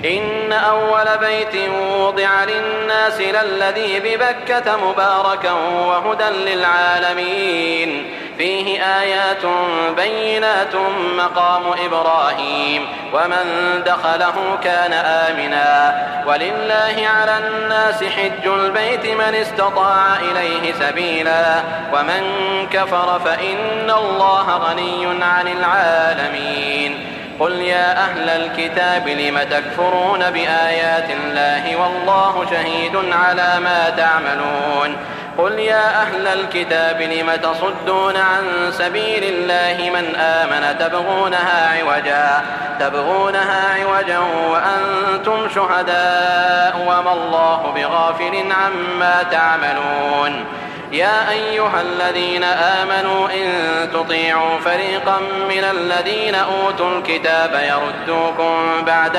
إن أول بيت وضع للناس للذي ببكة مباركا وهدى للعالمين فيه آيات بينات مقام إبراهيم ومن دخله كان آمنا ولله على الناس حج البيت من استطاع إليه سبيلا ومن كفر فإن الله غني عن العالمين قل يا أهل الكتاب لم تكفرون بآيات الله والله شهيد على ما تعملون قل يا أهل الكتاب لم تصدون عن سبيل الله من آمن تبغونها عوجا وأنتم شهداء وما الله بغافل عما تعملون يا أيها الذين آمنوا إن تطيعوا فريقا من الذين أوتوا الكتاب يردوكم بعد